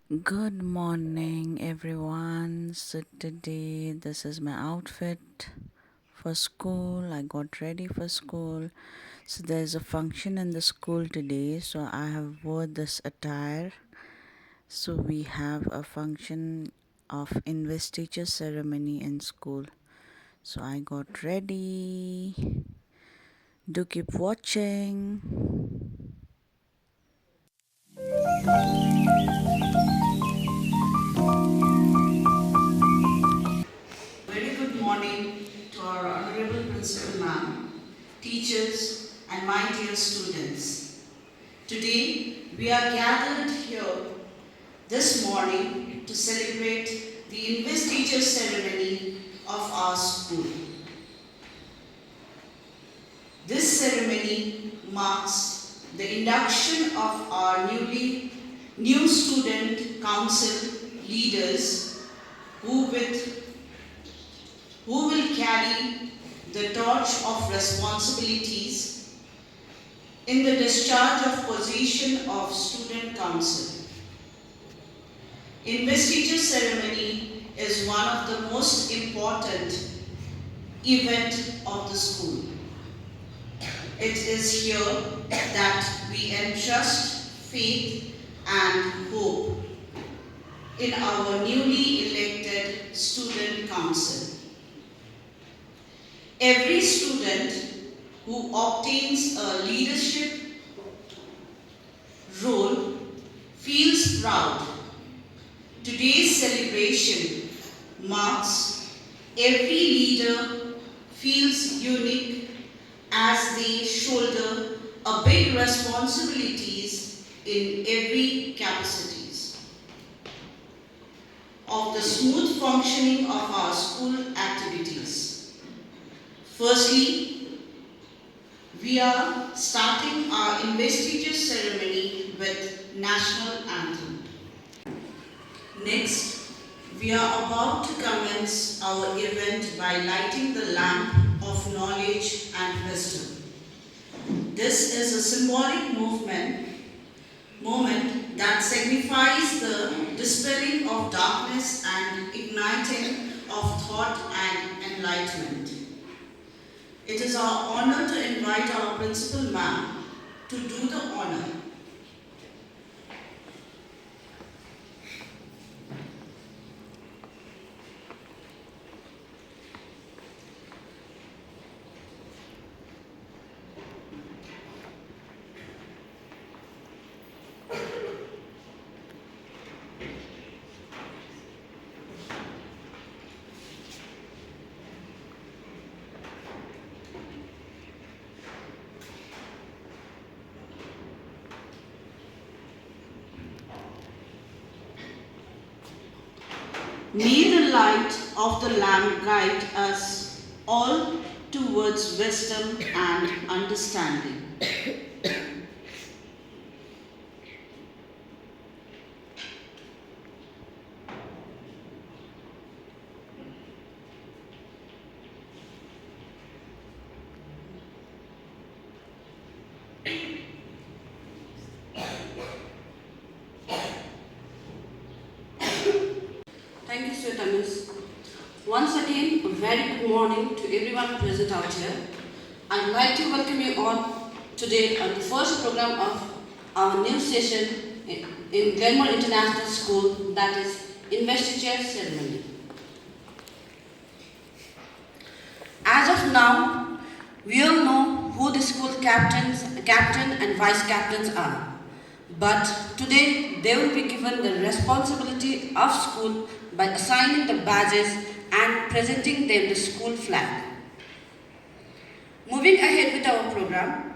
Good morning, everyone. So, today this is my outfit for school. I got ready for school. So, there's a function in the school today, so I have wore this attire. So, we have a function of investiture ceremony in school. So, I got ready. Do keep watching. Very good morning to our Honorable Principal Ma'am, teachers and my dear students. Today we are gathered here this morning to celebrate the investiture ceremony of our school. This ceremony marks the induction of our new student council leaders who will carry the torch of responsibilities in the discharge of position of student council. Investiture ceremony is one of the most important event of the school. It is here that we entrust faith and hope in our newly elected student council. Every student who obtains a leadership role feels proud. Today's celebration marks every leader feels unique as they shoulder a big responsibilities in every capacities of the smooth functioning of our school activities. Firstly, we are starting our investiture ceremony with national anthem. Next, we are about to commence our event by lighting the lamp of knowledge and wisdom. This is a symbolic moment that signifies the dispelling of darkness and igniting of thought and enlightenment. It is our honor to invite our principal ma'am to do the honor. May the light of the lamp guide us all towards wisdom and understanding. Thank you, Sir Thomas. Once again, a very good morning to everyone present out here. I'd like to welcome you all today on the first program of our new session in Glenmore International School, that is Investiture Ceremony. As of now, we all know who the school captain and vice captains are. But today, they will be given the responsibility of school by assigning the badges and presenting them the school flag. Moving ahead with our program,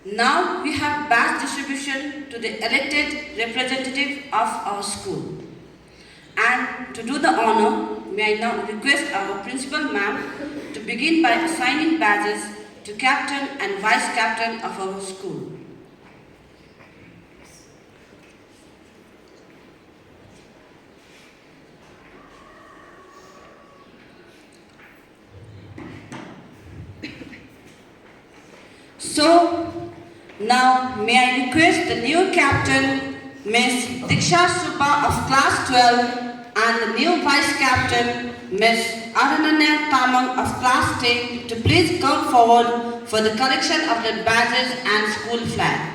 now we have badge distribution to the elected representative of our school. And to do the honor, may I now request our principal ma'am to begin by assigning badges to captain and vice captain of our school. So, now may I request the new captain Miss Diksha Supa of class 12 and the new vice captain, Miss Arananya Tamang of class 10 to please come forward for the collection of the badges and school flag.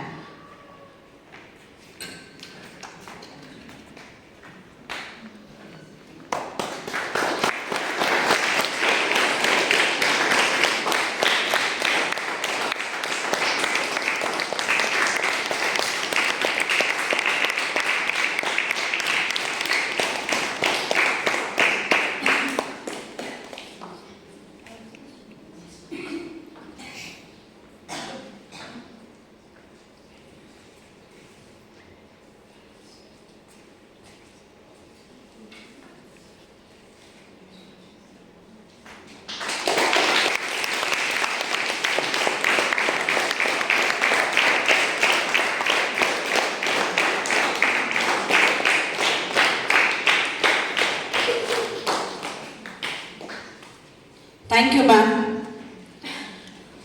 Thank you, ma'am.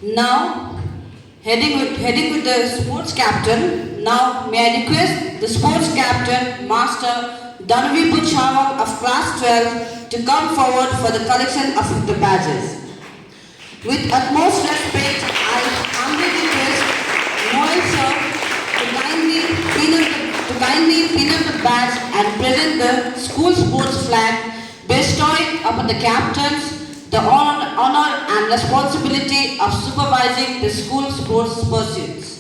Now, heading with the sports captain. Now, may I request the sports captain, Master Dhanavi Butchawak of class 12 to come forward for the collection of the badges. With utmost respect, I humbly request Noel sir to kindly pin up the badge and present the school sports flag, bestowing upon the captains the honor and responsibility of supervising the school sports pursuits.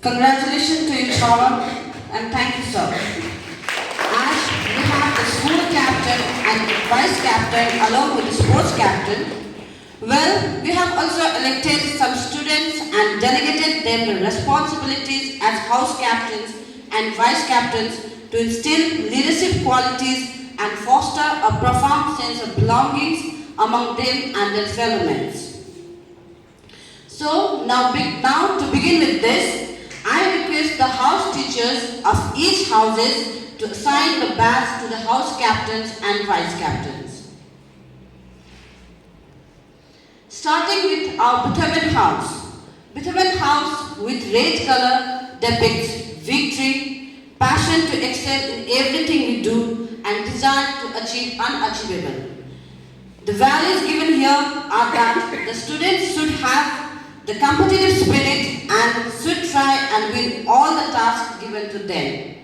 Congratulations to you, Shawan, and thank you, sir. As we have the school captain and vice captain along with the sports captain, well, we have also elected some students and delegated them the responsibilities as house captains and vice captains to instill leadership qualities and foster a profound sense of belonging among them and their fellow men. So, now to begin with this, I request the house teachers of each houses to assign the badge to the house captains and vice captains. Starting with our Buthavan house. Buthavan house with red color depicts victory, passion to excel in everything we do and desire to achieve unachievable. The values given here are that the students should have the competitive spirit and should try and win all the tasks given to them.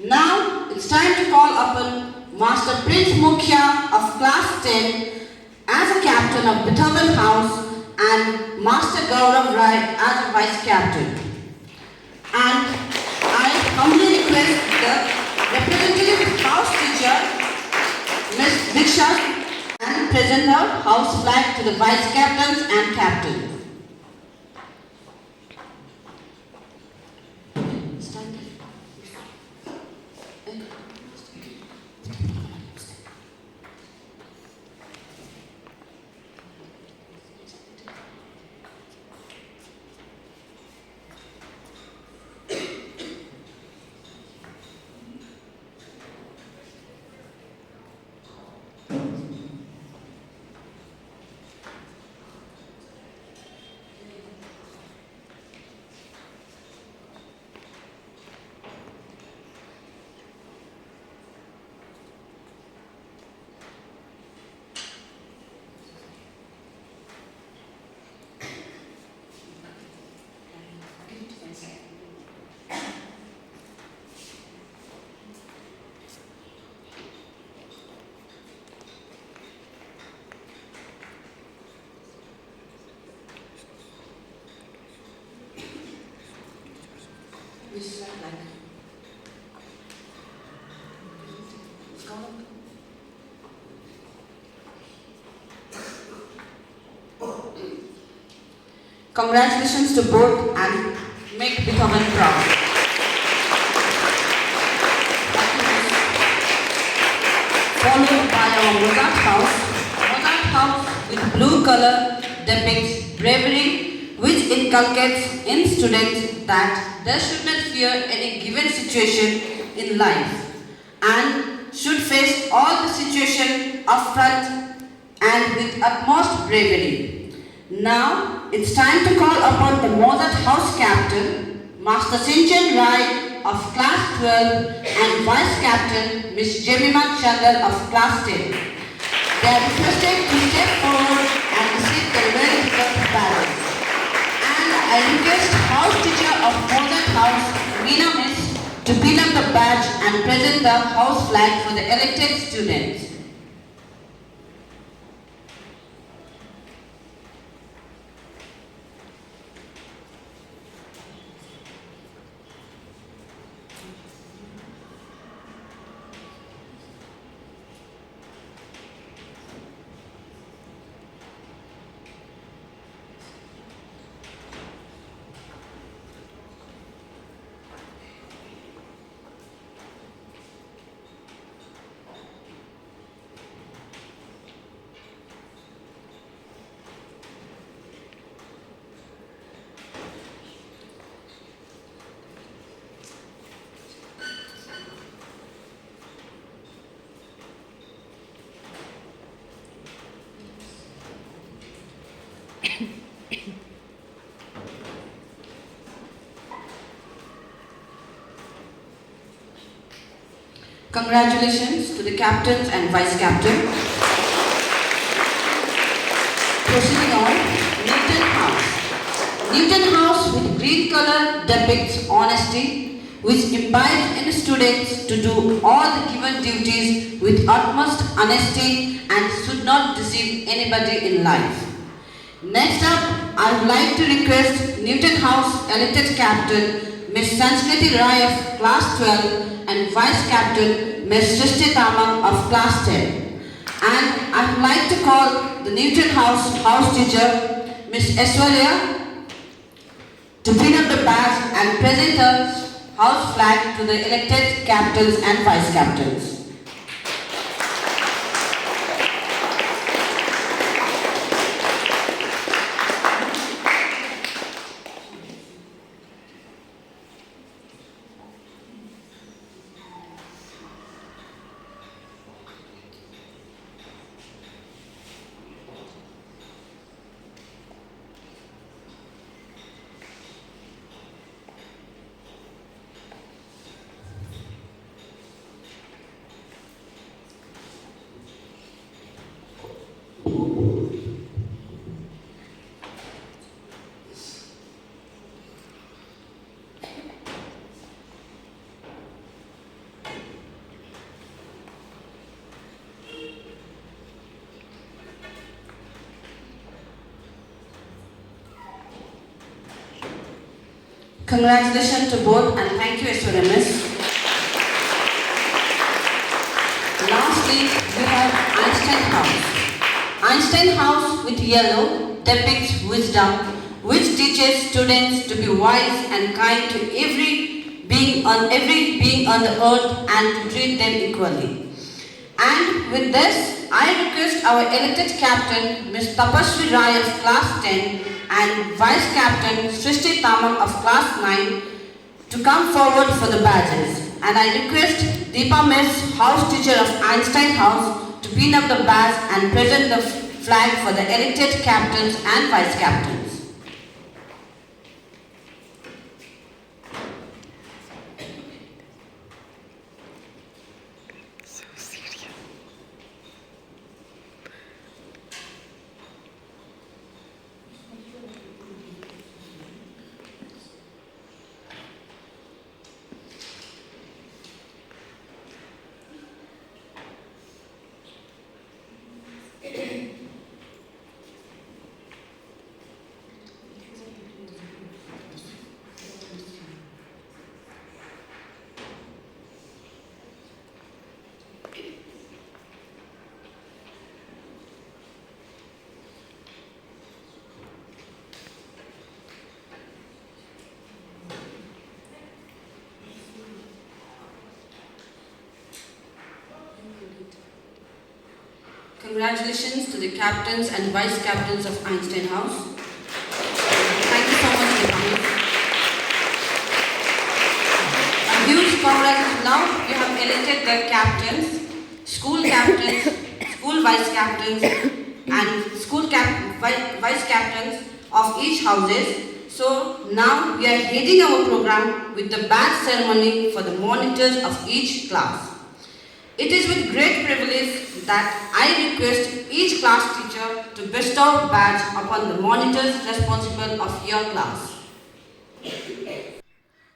Now it's time to call upon Master Prince Mukhya of class 10 as a captain of Buthavan House and Master Gaurav Rai as a vice captain. And I humbly request the representative house teacher, Ms. Diksha, and present her house flag to the vice captains and captains. This is like Congratulations to both and make Beethoven proud. Followed by our Mozart house. Mozart house with blue color depicts bravery, which inculcates in students that they should not fear any given situation in life and should face all the situation upfront and with utmost bravery. Now it's time to call upon the Mozart house captain, Master Sinchan Rai of class 12 and vice captain Miss Jemima Chandar of class 10. They are requested to step forward and receive the well-deserved badges. And I request house teacher of Mozart house, Meena Miss, to pin up the badge and present the house flag for the elected students. Congratulations to the captains and vice captain. Proceeding on, Newton House. Newton House with green color depicts honesty, which imbibes in students to do all the given duties with utmost honesty and should not deceive anybody in life. Next up, I would like to request Newton House elected captain Miss Sanskriti Rai of class 12 and vice captain Miss Srishti Tamam of class 10. And I would like to call the Newton House teacher Miss Eswalia to pin up the badge and present the house flag to the elected captains and vice captains. Congratulations to both and thank you, Miss. Lastly, we have Einstein House. Einstein House with yellow depicts wisdom, which teaches students to be wise and kind to every being on the earth and to treat them equally. And with this, I request our elected captain, Ms. Tapaswi Rai of class 10 and vice captain Srishti Tamam of class 9 to come forward for the badges. And I request Deepa Miss, house teacher of Einstein House, to pin up the badge and present the flag for the elected captains and vice captains. congratulations to the captains and vice captains of Einstein House. Thank you so much for coming. A huge congrats. Now we have elected the captains, school vice captains, and vice captains of each houses. So now we are heading our program with the badge ceremony for the monitors of each class. It is with great privilege that I request each class teacher to bestow badge upon the monitors responsible of your class.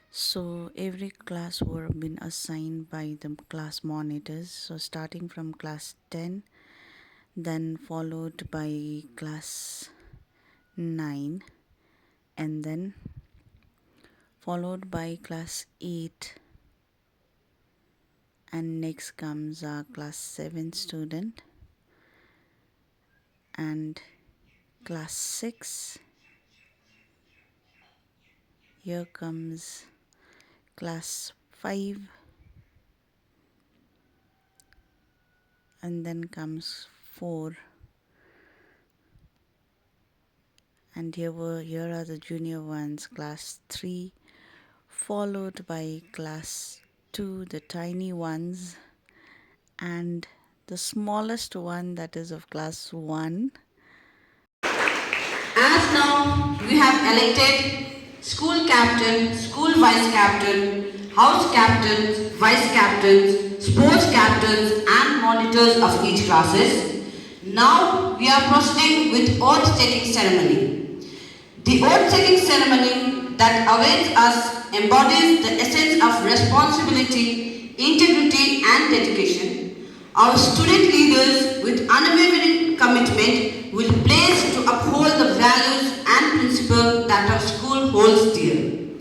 So every class were been assigned by the class monitors. So starting from class 10, then followed by class 9, and then followed by class 8, and next comes our class 7 student, and class 6. Here comes class 5, and then comes 4, and here are the junior ones, class 3, followed by class 2, the tiny ones, and the smallest one, that is of class 1. As now we have elected school captain, school vice captain, house captains, vice captains, sports captains and monitors of each classes. Now we are proceeding with oath taking ceremony. The oath taking ceremony that awaits us embodies the essence of responsibility, integrity and dedication. Our student leaders with unwavering commitment will pledge to uphold the values and principles that our school holds dear.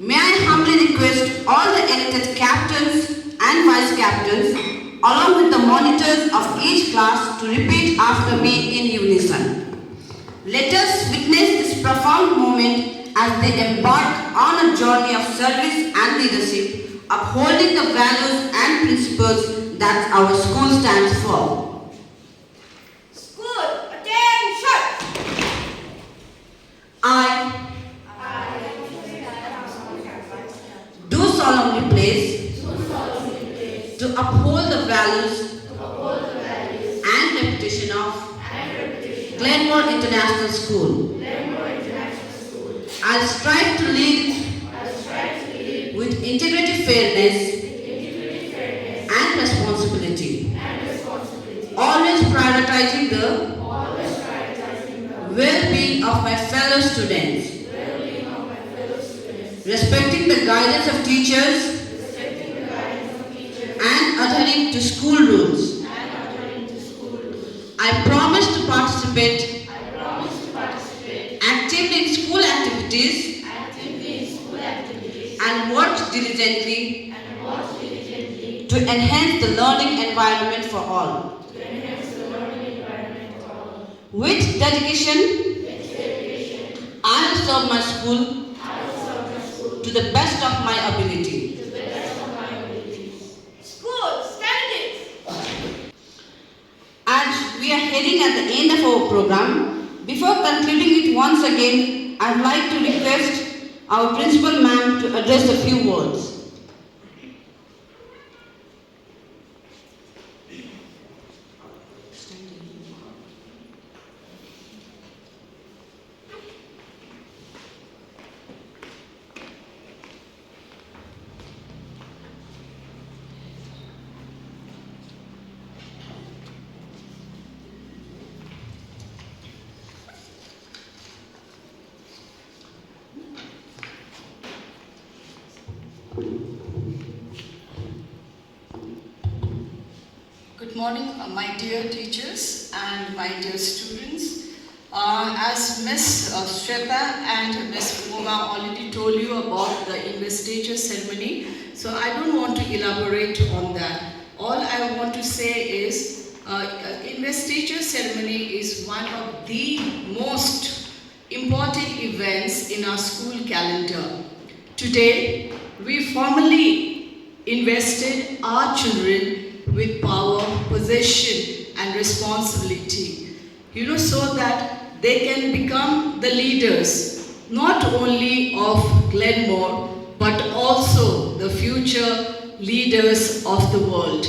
May I humbly request all the elected captains and vice captains along with the monitors of each class to repeat after me in unison. Let us witness this profound moment as they embark on a journey of service and leadership, upholding the values and principles that our school stands for. School, attention! I do solemnly pledge to uphold the values and reputation of Glenmore International School. I'll strive to lead with integrity, fairness, and responsibility. Always prioritizing the well-being of my fellow students. Respecting the guidance of teachers and adhering to school rules. I promise to participate actively in school activities and work diligently to enhance the learning environment for all. With dedication, I will serve my school to the best of my ability. School, stand. As we are heading at the end of our program, before concluding it once again, I would like to request our principal ma'am to address a few words. Good morning, my dear teachers and my dear students. As Ms. Shweta and Ms. Moga already told you about the investiture ceremony, so I don't want to elaborate on that. All I want to say is, investiture ceremony is one of the most important events in our school calendar. Today, we formally invested our children with power, possession and responsibility, so that they can become the leaders, not only of Glenmore, but also the future leaders of the world.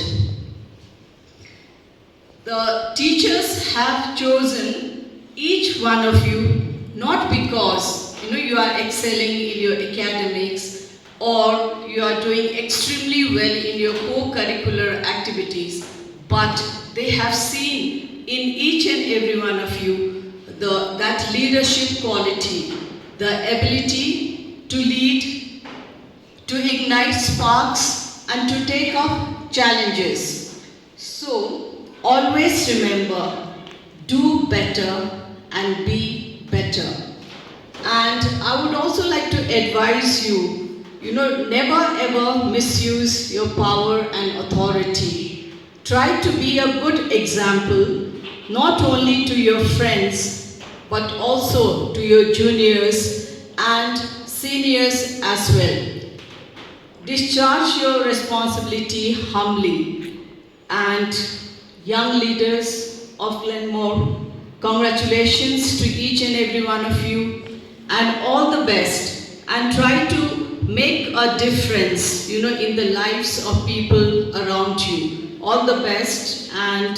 The teachers have chosen each one of you not because you are excelling in your academics or you are doing extremely well in your co-curricular activities, but they have seen in each and every one of you that leadership quality, the ability to lead, to ignite sparks, and to take up challenges. So, always remember, do better and be better. And I would also like to advise you, never ever misuse your power and authority. Try to be a good example, not only to your friends, but also to your juniors and seniors as well. Discharge your responsibility humbly. And young leaders of Glenmore, congratulations to each and every one of you, and all the best. And try to make a difference, in the lives of people around you. All the best, and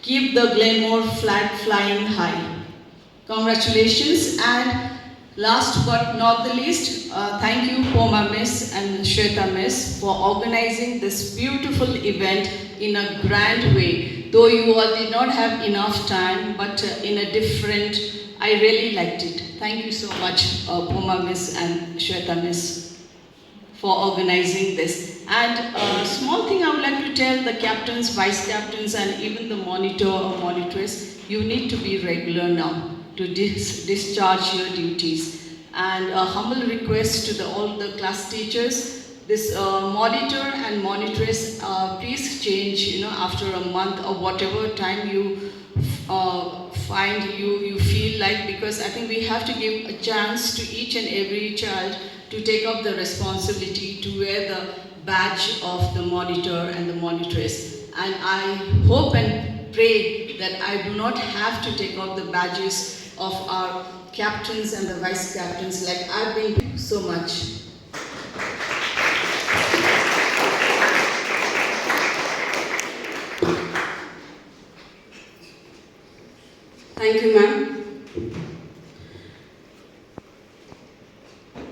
keep the Glenmore flag flying high. Congratulations, and last but not the least, thank you Poma Miss and Shweta Miss for organizing this beautiful event in a grand way. Though you all did not have enough time, but in a different, I really liked it. Thank you so much Poma Miss and Shweta Miss for organizing this. And a small thing I would like to tell the captains, vice captains, and even the monitor or monitress, you need to be regular now to discharge your duties. And a humble request to all the class teachers, this monitor and monitress, please change, after a month or whatever time you find you feel like, because I think we have to give a chance to each and every child to take up the responsibility to wear the badge of the monitor and the monitress. And I hope and pray that I do not have to take off the badges of our captains and the vice captains like I've been doing so much. Thank you, ma'am.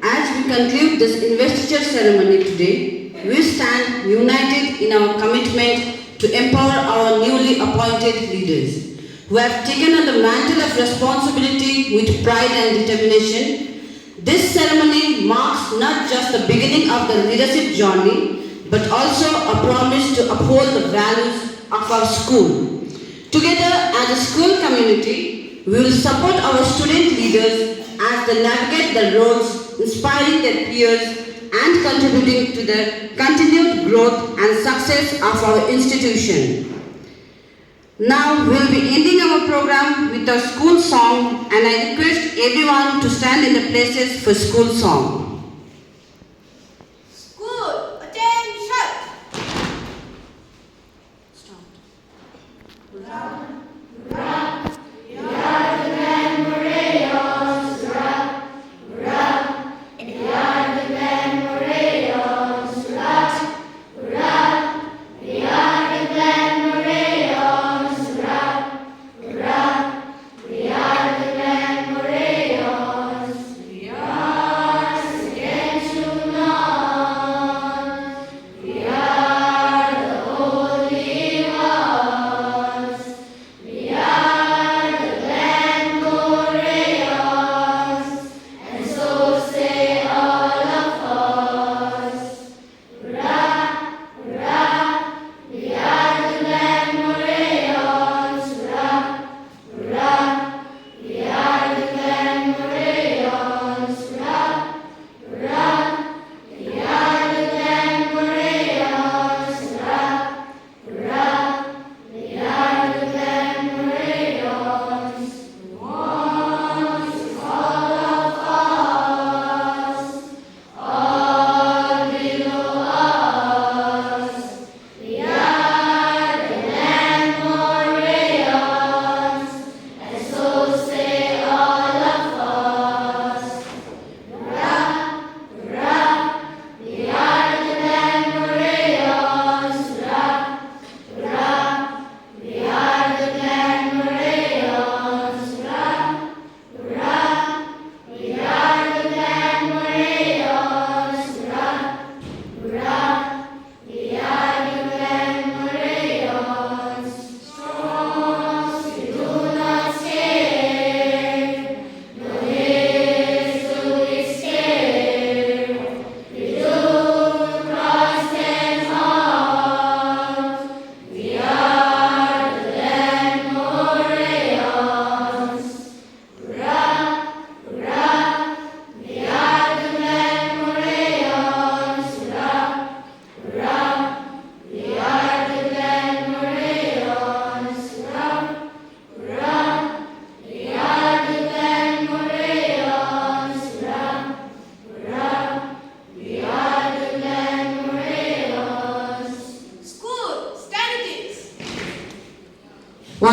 As we conclude this investiture ceremony today, we stand united in our commitment to empower our newly appointed leaders, who have taken on the mantle of responsibility with pride and determination. This ceremony marks not just the beginning of the leadership journey, but also a promise to uphold the values of our school. Together as a school community, we will support our student leaders as they navigate the roles, inspiring their peers and contributing to the continued growth and success of our institution. Now we will be ending our program with a school song, and I request everyone to stand in the places for school song. School, attention!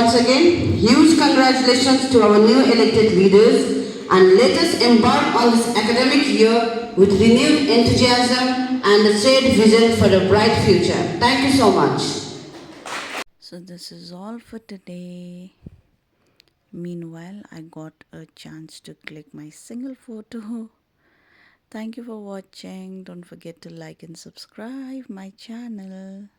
once again, huge congratulations to our new elected leaders, and let us embark on this academic year with renewed enthusiasm and a shared vision for a bright future. Thank you so much. So this is all for today. Meanwhile, I got a chance to click my single photo. Thank you for watching. Don't forget to like and subscribe my channel.